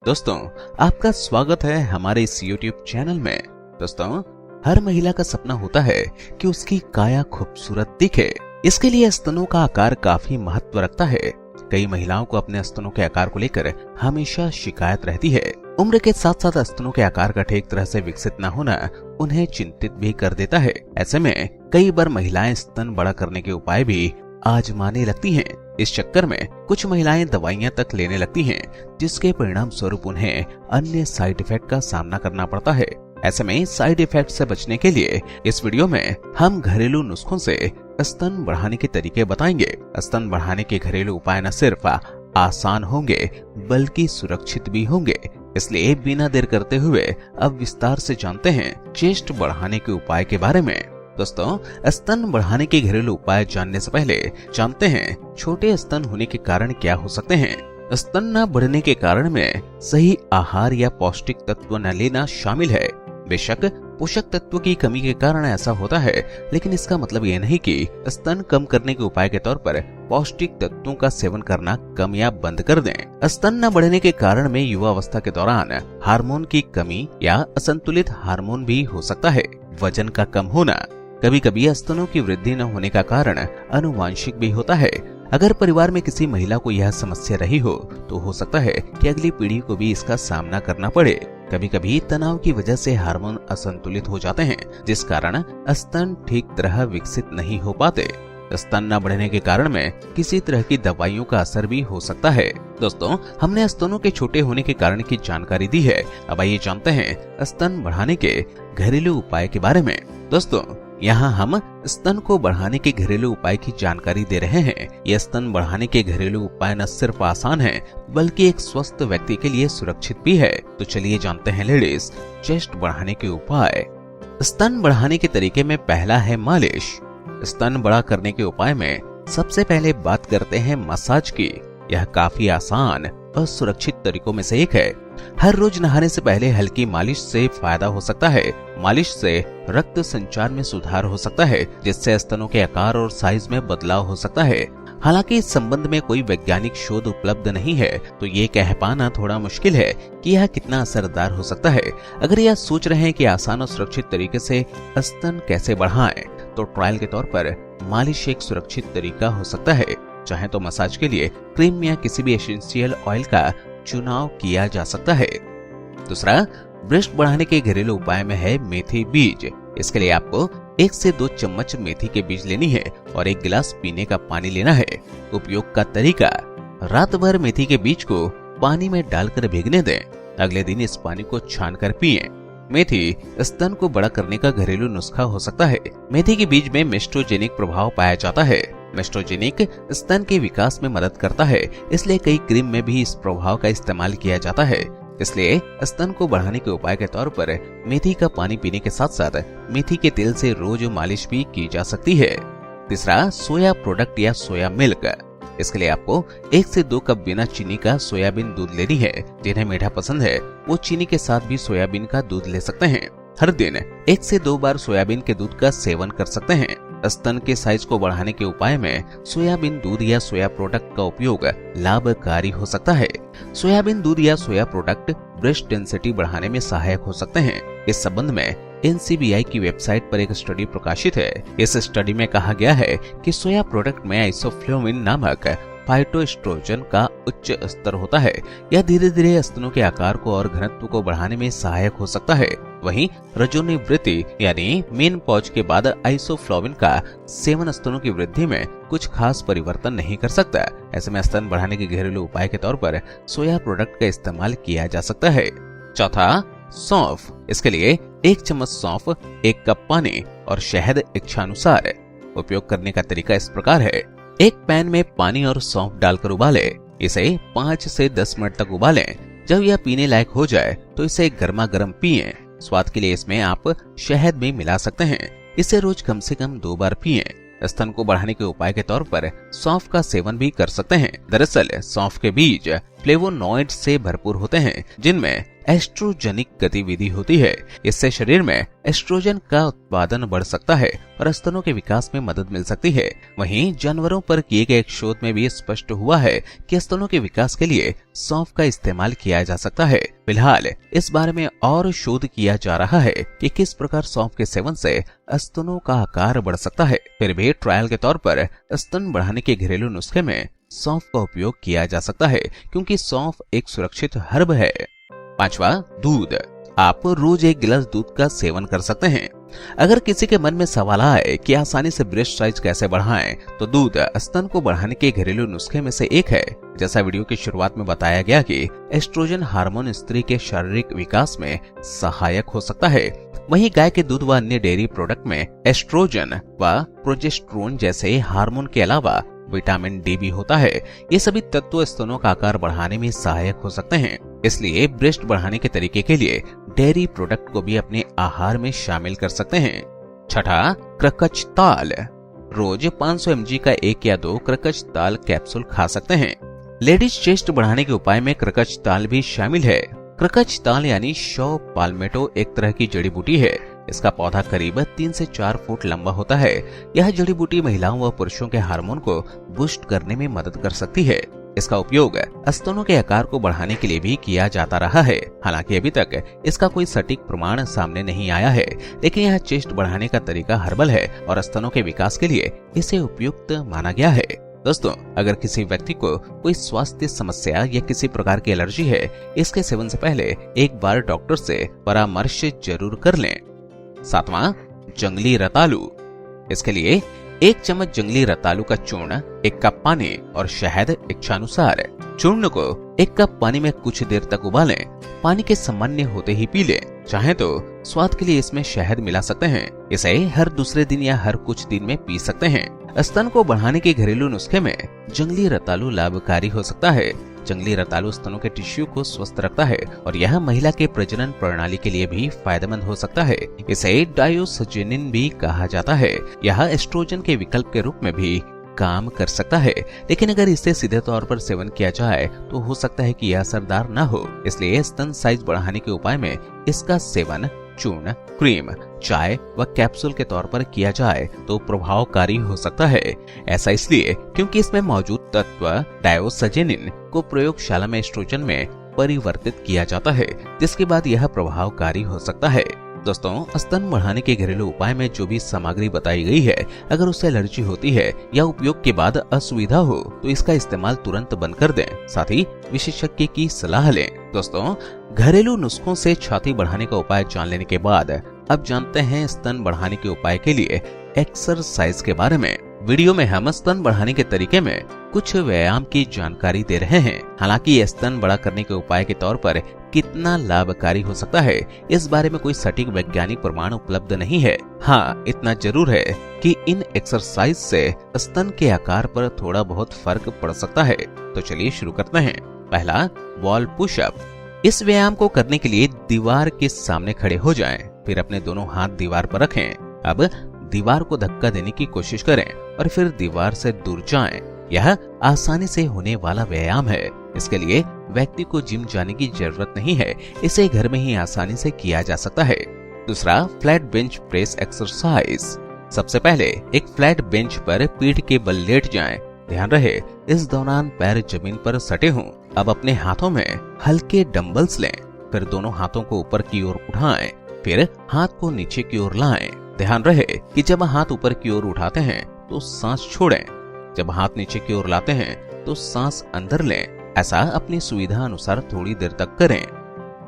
दोस्तों, आपका स्वागत है हमारे इस YouTube चैनल में। दोस्तों, हर महिला का सपना होता है कि उसकी काया खूबसूरत दिखे। इसके लिए स्तनों का आकार काफी महत्व रखता है। कई महिलाओं को अपने स्तनों के आकार को लेकर हमेशा शिकायत रहती है। उम्र के साथ साथ स्तनों के आकार का ठीक तरह से विकसित न होना उन्हें चिंतित भी कर देता है। ऐसे में कई बार महिलाएं स्तन बड़ा करने के उपाय भी आजमाने लगती हैं। इस चक्कर में कुछ महिलाएं दवाइयां तक लेने लगती हैं, जिसके परिणाम स्वरूप उन्हें अन्य साइड इफेक्ट का सामना करना पड़ता है। ऐसे में साइड इफेक्ट से बचने के लिए इस वीडियो में हम घरेलू नुस्खों से स्तन बढ़ाने के तरीके बताएंगे। स्तन बढ़ाने के घरेलू उपाय न सिर्फ आसान होंगे बल्कि सुरक्षित भी होंगे। इसलिए बिना देर करते हुए अब विस्तार से जानते हैं चेस्ट बढ़ाने के उपाय के बारे में। दोस्तों, स्तन बढ़ाने के घरेलू उपाय जानने से पहले जानते हैं छोटे स्तन होने के कारण क्या हो सकते हैं। स्तन न बढ़ने के कारण में सही आहार या पौष्टिक तत्व न लेना शामिल है। बेशक पोषक तत्व की कमी के कारण ऐसा होता है, लेकिन इसका मतलब यह नहीं कि स्तन कम करने के उपाय के तौर पर पौष्टिक तत्वों का सेवन करना कम या बंद कर दें। स्तन न बढ़ने के कारण में युवा अवस्था के दौरान हार्मोन की कमी या असंतुलित हार्मोन भी हो सकता है। वजन का कम होना, कभी कभी स्तनों की वृद्धि न होने का कारण आनुवांशिक भी होता है। अगर परिवार में किसी महिला को यह समस्या रही हो तो हो सकता है कि अगली पीढ़ी को भी इसका सामना करना पड़े। कभी कभी तनाव की वजह से हार्मोन असंतुलित हो जाते हैं, जिस कारण स्तन ठीक तरह विकसित नहीं हो पाते। स्तन न बढ़ने के कारण में किसी तरह की दवाइयों का असर भी हो सकता है। दोस्तों, हमने स्तनों के छोटे होने के कारण की जानकारी दी है। अब आइए जानते हैं स्तन बढ़ाने के घरेलू उपाय के बारे में। दोस्तों, यहाँ हम स्तन को बढ़ाने के घरेलू उपाय की जानकारी दे रहे हैं। ये स्तन बढ़ाने के घरेलू उपाय न सिर्फ आसान है बल्कि एक स्वस्थ व्यक्ति के लिए सुरक्षित भी है। तो चलिए जानते हैं लेडीज चेस्ट बढ़ाने के उपाय। स्तन बढ़ाने के तरीके में पहला है मालिश। स्तन बड़ा करने के उपाय में सबसे पहले बात करते हैं मसाज की। यह काफी आसान और सुरक्षित तरीकों में से एक है। हर रोज नहाने से पहले हल्की मालिश से फायदा हो सकता है। मालिश से रक्त संचार में सुधार हो सकता है, जिससे स्तनों के आकार और साइज में बदलाव हो सकता है। हालांकि इस संबंध में कोई वैज्ञानिक शोध उपलब्ध नहीं है, तो ये कह पाना थोड़ा मुश्किल है कि यह कितना असरदार हो सकता है। अगर यह सोच रहे हैं कि आसान और सुरक्षित तरीके से स्तन कैसे बढ़ाएं, तो ट्रायल के तौर पर मालिश एक सुरक्षित तरीका हो सकता है। चाहे तो मसाज के लिए क्रीम या किसी भी एसेंशियल ऑयल का चुनाव किया जा सकता है। दूसरा, ब्रेस्ट बढ़ाने के घरेलू उपाय में है मेथी बीज। इसके लिए आपको 1 से 2 चम्मच मेथी के बीज लेनी है और 1 गिलास पीने का पानी लेना है। उपयोग का तरीका, रात भर मेथी के बीज को पानी में डालकर भीगने दें। अगले दिन इस पानी को छानकर पिएं। मेथी स्तन को बड़ा करने का घरेलू नुस्खा हो सकता है। मेथी के बीज में मेस्ट्रोजेनिक प्रभाव पाया जाता है। मेस्ट्रोजेनिक स्तन के विकास में मदद करता है, इसलिए कई क्रीम में भी इस प्रभाव का इस्तेमाल किया जाता है। इसलिए स्तन को बढ़ाने के उपाय के तौर पर मेथी का पानी पीने के साथ साथ मेथी के तेल से रोज मालिश भी की जा सकती है। तीसरा, सोया प्रोडक्ट या सोया मिल्क। इसके लिए आपको 1 से 2 कप बिना चीनी का सोयाबीन दूध लेनी है। जिन्हें मीठा पसंद है वो चीनी के साथ भी सोयाबीन का दूध ले सकते हैं। हर दिन 1 से 2 बार सोयाबीन के दूध का सेवन कर सकते हैं। स्तन के साइज को बढ़ाने के उपाय में सोयाबीन दूध या सोया प्रोडक्ट का उपयोग लाभकारी हो सकता है। सोयाबीन दूध या सोया प्रोडक्ट ब्रेस्ट डेंसिटी बढ़ाने में सहायक हो सकते हैं। इस संबंध में NCBI की वेबसाइट पर एक स्टडी प्रकाशित है। इस स्टडी में कहा गया है कि सोया प्रोडक्ट में आइसोफ्लेविन नामक फाइटोएस्ट्रोजन का उच्च स्तर होता है। यह धीरे धीरे स्तनों के आकार को और घनत्व को बढ़ाने में सहायक हो सकता है। वहीं रजोनिवृत्ति यानी मेनपॉज के बाद आइसोफ्लेविन का सेवन स्तनों की वृद्धि में कुछ खास परिवर्तन नहीं कर सकता। ऐसे में स्तन बढ़ाने के घरेलू उपाय के तौर पर सोया प्रोडक्ट का इस्तेमाल किया जा सकता है। चौथा, सौंफ। इसके लिए 1 चम्मच सौंफ, 1 कप पानी और शहद इच्छानुसार। उपयोग करने का तरीका इस प्रकार है। एक पैन में पानी और सौंफ डालकर उबालें। इसे 5 से 10 मिनट तक उबालें। जब यह पीने लायक हो जाए तो इसे गर्मा गर्म पिएं। स्वाद के लिए इसमें आप शहद भी मिला सकते हैं। इसे रोज कम से कम 2 बार पिएं। स्तन को बढ़ाने के उपाय के तौर पर सौंफ का सेवन भी कर सकते हैं। दरअसल सौंफ के बीज फ्लेवोनॉइड से भरपूर होते हैं, जिनमें एस्ट्रोजेनिक गतिविधि होती है। इससे शरीर में एस्ट्रोजन का उत्पादन बढ़ सकता है और स्तनों के विकास में मदद मिल सकती है। वहीं जानवरों पर किए गए एक शोध में भी स्पष्ट हुआ है कि स्तनों के विकास के लिए सौंफ का इस्तेमाल किया जा सकता है। फिलहाल इस बारे में और शोध किया जा रहा है कि किस प्रकार सौंफ के सेवन से स्तनों का आकार बढ़ सकता है। फिर भी ट्रायल के तौर पर स्तन बढ़ाने के घरेलू नुस्खे में सौंफ का उपयोग किया जा सकता है, क्योंकि सौंफ एक सुरक्षित हर्ब है। 5वां, दूध। आप रोज 1 गिलास दूध का सेवन कर सकते हैं। अगर किसी के मन में सवाल आए कि आसानी से ब्रेस्ट साइज कैसे बढ़ाएं, तो दूध स्तन को बढ़ाने के घरेलू नुस्खे में से एक है। जैसा वीडियो की शुरुआत में बताया गया कि एस्ट्रोजन हार्मोन स्त्री के शारीरिक विकास में सहायक हो सकता है। वहीं गाय के दूध व अन्य डेयरी प्रोडक्ट में एस्ट्रोजन व प्रोजेस्टेरोन जैसे हार्मोन के अलावा विटामिन डी भी होता है। ये सभी तत्व स्तनों का आकार बढ़ाने में सहायक हो सकते हैं। इसलिए ब्रेस्ट बढ़ाने के तरीके के लिए डेयरी प्रोडक्ट को भी अपने आहार में शामिल कर सकते हैं। 6, क्रकच ताल। रोज 500 mg का 1 या 2 क्रकच ताल कैप्सूल खा सकते हैं। लेडीज चेस्ट बढ़ाने के उपाय में क्रकच ताल भी शामिल है। क्रकच ताल यानी शौ पाल्मेटो एक तरह की जड़ी बूटी है। इसका पौधा करीब 3 से 4 फुट लंबा होता है। यह जड़ी बूटी महिलाओं व पुरुषों के हार्मोन को बूस्ट करने में मदद कर सकती है। इसका उपयोग स्तनों के आकार को बढ़ाने के लिए भी किया जाता रहा है। हालांकि अभी तक इसका कोई सटीक प्रमाण सामने नहीं आया है, लेकिन यह चेस्ट बढ़ाने का तरीका हर्बल है और स्तनों के विकास के लिए इसे उपयुक्त माना गया है। दोस्तों, अगर किसी व्यक्ति को कोई स्वास्थ्य समस्या या किसी प्रकार की एलर्जी है, इसके सेवन से पहले एक बार डॉक्टर से परामर्श जरूर कर लें। 7वां, जंगली रतालू। इसके लिए 1 चम्मच जंगली रतालू का चूर्ण, 1 कप पानी और शहद इच्छानुसार। चूर्ण को 1 कप पानी में कुछ देर तक उबालें। पानी के सामान्य होते ही पी लें। चाहे तो स्वाद के लिए इसमें शहद मिला सकते हैं। इसे हर दूसरे दिन या हर कुछ दिन में पी सकते हैं। स्तन को बढ़ाने के घरेलू नुस्खे में जंगली रतालू लाभकारी हो सकता है। जंगली रतालू स्तनों के टिश्यू को स्वस्थ रखता है और यह महिला के प्रजनन प्रणाली के लिए भी फायदेमंद हो सकता है। इसे डायोसजेनिन भी कहा जाता है। यह एस्ट्रोजन के विकल्प के रूप में भी काम कर सकता है, लेकिन अगर इसे सीधे तौर पर सेवन किया जाए तो हो सकता है कि यह असरदार न हो। इसलिए स्तन साइज बढ़ाने के उपाय में इसका सेवन चूर्ण, क्रीम, चाय व कैप्सूल के तौर पर किया जाए तो प्रभावकारी हो सकता है। ऐसा इसलिए क्योंकि इसमें मौजूद तत्व डायोसजेनिन को प्रयोगशाला में एस्ट्रोजन में परिवर्तित किया जाता है, जिसके बाद यह प्रभावकारी हो सकता है। दोस्तों, स्तन बढ़ाने के घरेलू उपाय में जो भी सामग्री बताई गई है, अगर उससे एलर्जी होती है या उपयोग के बाद असुविधा हो तो इसका इस्तेमाल तुरंत बंद कर दें। साथ ही विशेषज्ञ की सलाह लें। दोस्तों, घरेलू नुस्खों से छाती बढ़ाने का उपाय जान लेने के बाद अब जानते हैं स्तन बढ़ाने के उपाय के लिए एक्सरसाइज के बारे में। वीडियो में हम स्तन बढ़ाने के तरीके में कुछ व्यायाम की जानकारी दे रहे हैं। हालांकि ये स्तन बड़ा करने के उपाय के तौर पर कितना लाभकारी हो सकता है, इस बारे में कोई सटीक वैज्ञानिक प्रमाण उपलब्ध नहीं है। हाँ, इतना जरूर है कि इन एक्सरसाइज से स्तन के आकार पर थोड़ा बहुत फर्क पड़ सकता है। तो चलिए शुरू करते हैं। पहला, वॉल पुशअप। इस व्यायाम को करने के लिए दीवार के सामने खड़े हो जाएं, फिर अपने दोनों हाथ दीवार पर रखें। अब दीवार को धक्का देने की कोशिश करें और फिर दीवार से दूर जाएं। यह आसानी से होने वाला व्यायाम है। इसके लिए व्यक्ति को जिम जाने की जरूरत नहीं है, इसे घर में ही आसानी से किया जा सकता है। दूसरा, फ्लैट बेंच प्रेस एक्सरसाइज। सबसे पहले एक फ्लैट बेंच पर पीठ के बल लेट जाएं। ध्यान रहे इस दौरान पैर जमीन पर सटे हों। अब अपने हाथों में हल्के डंबल्स लें, फिर दोनों हाथों को ऊपर की ओर उठाएं, फिर हाथ को नीचे की ओर लाएं। ध्यान रहे कि जब हाथ ऊपर की ओर उठाते हैं तो सांस छोड़ें, जब हाथ नीचे की ओर लाते हैं तो सांस अंदर लें। ऐसा अपनी सुविधा अनुसार थोड़ी देर तक करें।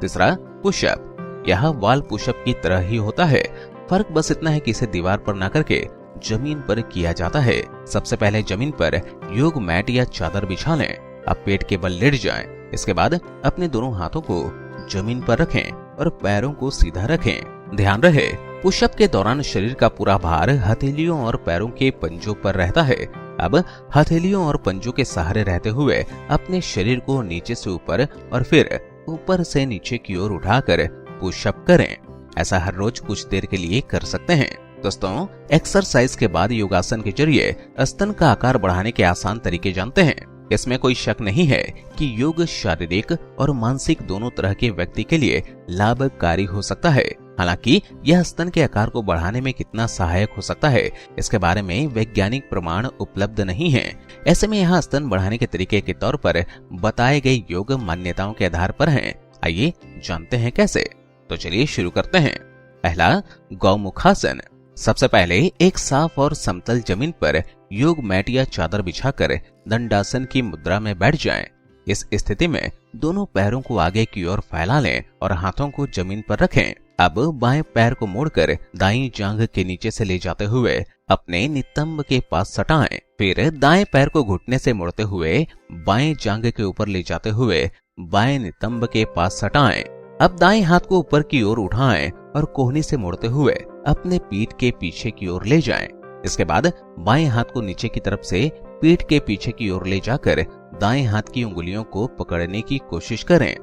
तीसरा, पुशअप। यह वॉल पुशअप की तरह ही होता है, फर्क बस इतना है कि इसे दीवार पर ना करके जमीन पर किया जाता है। सबसे पहले जमीन पर योग मैट या चादर बिछा लें। अब पेट के बल लेट जाएं। इसके बाद अपने दोनों हाथों को जमीन पर रखें और पैरों को सीधा रखें। ध्यान रहे पुशअप के दौरान शरीर का पूरा भार हथेलियों और पैरों के पंजों पर रहता है। अब हथेलियों और पंजों के सहारे रहते हुए अपने शरीर को नीचे से ऊपर और फिर ऊपर से नीचे की ओर उठाकर पुशअप करें। ऐसा हर रोज कुछ देर के लिए कर सकते हैं। दोस्तों, एक्सरसाइज के बाद योगासन के जरिए स्तन का आकार बढ़ाने के आसान तरीके जानते हैं। इसमें कोई शक नहीं है कि योग शारीरिक और मानसिक दोनों तरह के व्यक्ति के लिए लाभकारी हो सकता है। हालांकि यह स्तन के आकार को बढ़ाने में कितना सहायक हो सकता है, इसके बारे में वैज्ञानिक प्रमाण उपलब्ध नहीं है। ऐसे में यहाँ स्तन बढ़ाने के तरीके के तौर पर बताए गए योग मान्यताओं के आधार पर हैं। आइए जानते हैं कैसे। तो चलिए शुरू करते हैं। पहला, गौमुखासन। सबसे पहले एक साफ और समतल जमीन पर योग मैट या चादर बिछाकर दंडासन की मुद्रा में बैठ जाएं। इस स्थिति में दोनों पैरों को आगे की ओर फैला लें और हाथों को जमीन पर रखें। अब बाएं पैर को मोड़कर दाईं जांघ के नीचे से ले जाते हुए अपने नितंब के पास सटाएं। फिर दाएं पैर को घुटने से मोड़ते हुए बाएं जांघ के ऊपर ले जाते हुए बाएं नितंब के पास सटाएं। अब दाएं हाथ को ऊपर की ओर उठाएं और कोहनी से मोड़ते हुए अपने पीठ के पीछे की ओर ले जाएं। इसके बाद बाएं हाथ को नीचे की तरफ से पीठ के पीछे की ओर ले जाकर दाएं हाथ की उंगलियों को पकड़ने की कोशिश करें।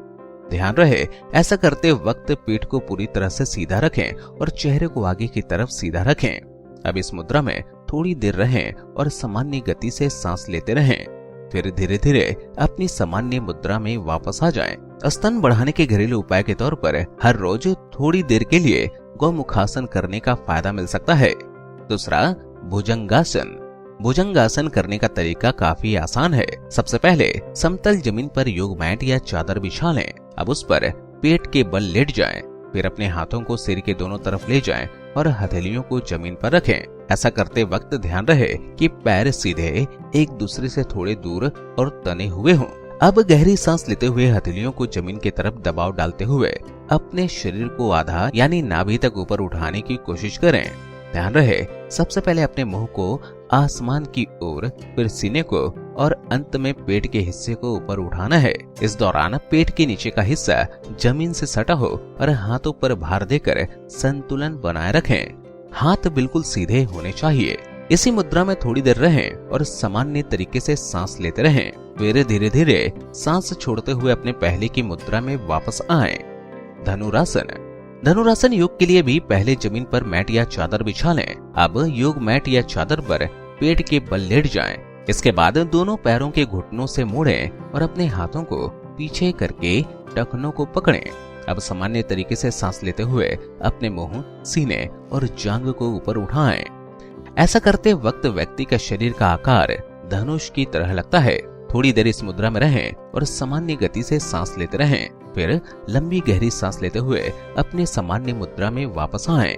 ध्यान रहे, ऐसा करते वक्त पीठ को पूरी तरह से सीधा रखें और चेहरे को आगे की तरफ सीधा रखें। अब इस मुद्रा में थोड़ी देर रहें और सामान्य गति से सांस लेते रहें। फिर धीरे धीरे अपनी सामान्य मुद्रा में वापस आ जाएं। स्तन बढ़ाने के घरेलू उपाय के तौर पर हर रोज थोड़ी देर के लिए गौमुखासन करने का फायदा मिल सकता है। दूसरा, भुजंगासन। भुजंगासन करने का तरीका काफी आसान है। सबसे पहले समतल जमीन पर योग मैट या चादर बिछा लें। अब उस पर पेट के बल लेट जाएं। फिर अपने हाथों को सिर के दोनों तरफ ले जाएं और हथेलियों को जमीन पर रखें। ऐसा करते वक्त ध्यान रहे कि पैर सीधे एक दूसरे से थोड़े दूर और तने हुए हों। अब गहरी सांस लेते हुए हथेलियों को जमीन की तरफ दबाव डालते हुए अपने शरीर को आधा यानी नाभि तक ऊपर उठाने की कोशिश करें। ध्यान रहे, सबसे पहले अपने मुंह को आसमान की ओर, फिर सीने को और अंत में पेट के हिस्से को ऊपर उठाना है। इस दौरान पेट के नीचे का हिस्सा जमीन से सटा हो और हाथों पर भार देकर संतुलन बनाए रखें। हाथ बिल्कुल सीधे होने चाहिए। इसी मुद्रा में थोड़ी देर रहें और सामान्य तरीके से सांस लेते रहें। फिर धीरे धीरे सांस छोड़ते हुए अपने पहले की मुद्रा में वापस आएं। धनुरासन। धनुरासन योग के लिए भी पहले जमीन पर मैट या चादर बिछा लें। अब योग मैट या चादर पर पेट के बल लेट जाएं। इसके बाद दोनों पैरों के घुटनों से मोड़ें और अपने हाथों को पीछे करके टखनों को पकड़ें। अब सामान्य तरीके से सांस लेते हुए अपने मुंह, सीने और जांघ को ऊपर उठाएं। ऐसा करते वक्त व्यक्ति का शरीर का आकार धनुष की तरह लगता है। थोड़ी देर इस मुद्रा में रहें और सामान्य गति से सांस लेते रहें। फिर लंबी गहरी सांस लेते हुए अपने सामान्य मुद्रा में वापस आएं।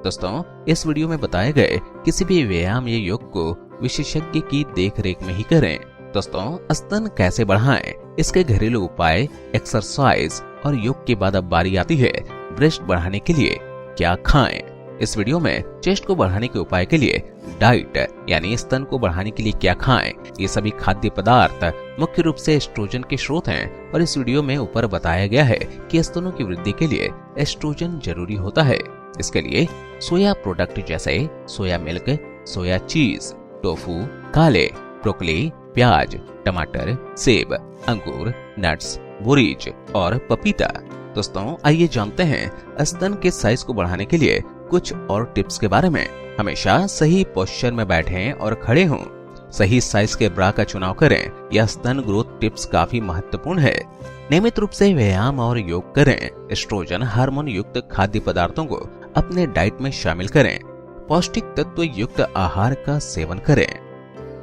दोस्तों, इस वीडियो में बताए गए किसी भी व्यायाम या योग को विशेषज्ञ की देखरेख में ही करें। दोस्तों, स्तन कैसे बढ़ाएं, इसके घरेलू उपाय, एक्सरसाइज और योग के बाद अब बारी आती है ब्रेस्ट बढ़ाने के लिए क्या खाएं। इस वीडियो में चेस्ट को बढ़ाने के उपाय के लिए डाइट यानी स्तन को बढ़ाने के लिए क्या खाएं, ये सभी खाद्य पदार्थ मुख्य रूप से एस्ट्रोजन के स्रोत हैं और इस वीडियो में ऊपर बताया गया है कि स्तनों की वृद्धि के लिए एस्ट्रोजन जरूरी होता है। इसके लिए सोया प्रोडक्ट जैसे सोया मिल्क, सोया चीज, टोफू, काले, ब्रोकली, प्याज, टमाटर, सेब, अंगूर, नट्स, बोरीज और पपीता। दोस्तों, आइए जानते हैं स्तन के साइज को बढ़ाने के लिए कुछ और टिप्स के बारे में। हमेशा सही पोस्चर में बैठें और खड़े हों। सही साइज के ब्रा का चुनाव करें। यह स्तन ग्रोथ टिप्स काफी महत्वपूर्ण है। नियमित रूप से व्यायाम और योग करें। एस्ट्रोजन हार्मोन युक्त खाद्य पदार्थों को अपने डाइट में शामिल करें। पौष्टिक तत्व युक्त आहार का सेवन करें।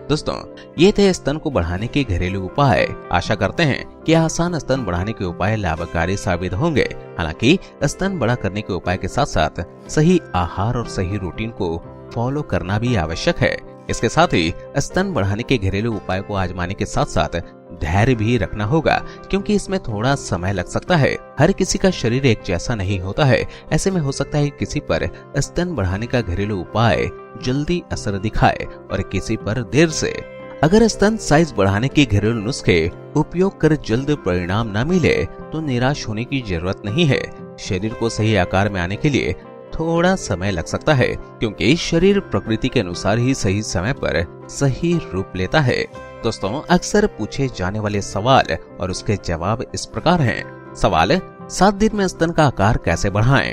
दोस्तों, ये थे स्तन को बढ़ाने के घरेलू उपाय। आशा करते हैं कि आसान स्तन बढ़ाने के उपाय लाभकारी साबित होंगे। हालांकि स्तन बड़ा करने के उपाय के साथ साथ सही आहार और सही रूटीन को फॉलो करना भी आवश्यक है। इसके साथ ही स्तन बढ़ाने के घरेलू उपाय को आजमाने के साथ साथ धैर्य भी रखना होगा, क्योंकि इसमें थोड़ा समय लग सकता है। हर किसी का शरीर एक जैसा नहीं होता है। ऐसे में हो सकता है किसी पर स्तन बढ़ाने का घरेलू उपाय जल्दी असर दिखाए और किसी पर देर से। अगर स्तन साइज बढ़ाने के घरेलू नुस्खे उपयोग कर जल्द परिणाम न मिले तो निराश होने की जरूरत नहीं है। शरीर को सही आकार में आने के लिए थोड़ा समय लग सकता है, क्योंकि शरीर प्रकृति के अनुसार ही सही समय पर सही रूप लेता है। दोस्तों, अक्सर पूछे जाने वाले सवाल और उसके जवाब इस प्रकार हैं। सवाल, 7 दिन में स्तन का आकार कैसे बढ़ाएं?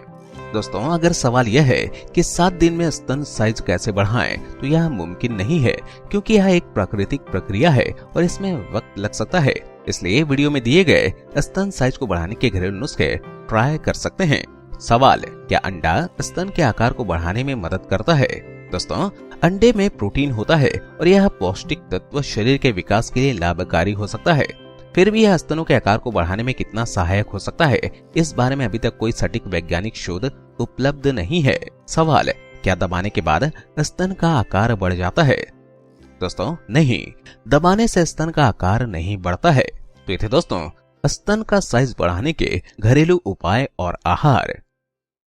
दोस्तों अगर सवाल यह है कि 7 दिन में स्तन साइज कैसे बढ़ाएं, तो यह मुमकिन नहीं है, क्योंकि यह एक प्राकृतिक प्रक्रिया है और इसमें वक्त लग सकता है। इसलिए वीडियो में दिए गए स्तन साइज को बढ़ाने के घरेलू नुस्खे ट्राई कर सकते हैं। सवाल, क्या अंडा स्तन के आकार को बढ़ाने में मदद करता है? दोस्तों अंडे में प्रोटीन होता है और यह पौष्टिक तत्व शरीर के विकास के लिए लाभकारी हो सकता है। फिर भी यह स्तनों के आकार को बढ़ाने में कितना सहायक हो सकता है, इस बारे में अभी तक कोई सटीक वैज्ञानिक शोध उपलब्ध नहीं है। सवाल, क्या दबाने के बाद स्तन का आकार बढ़ जाता है? दोस्तों नहीं, दबाने से स्तन का आकार नहीं बढ़ता है। तो ये थे दोस्तों स्तन का साइज बढ़ाने के घरेलू उपाय और आहार।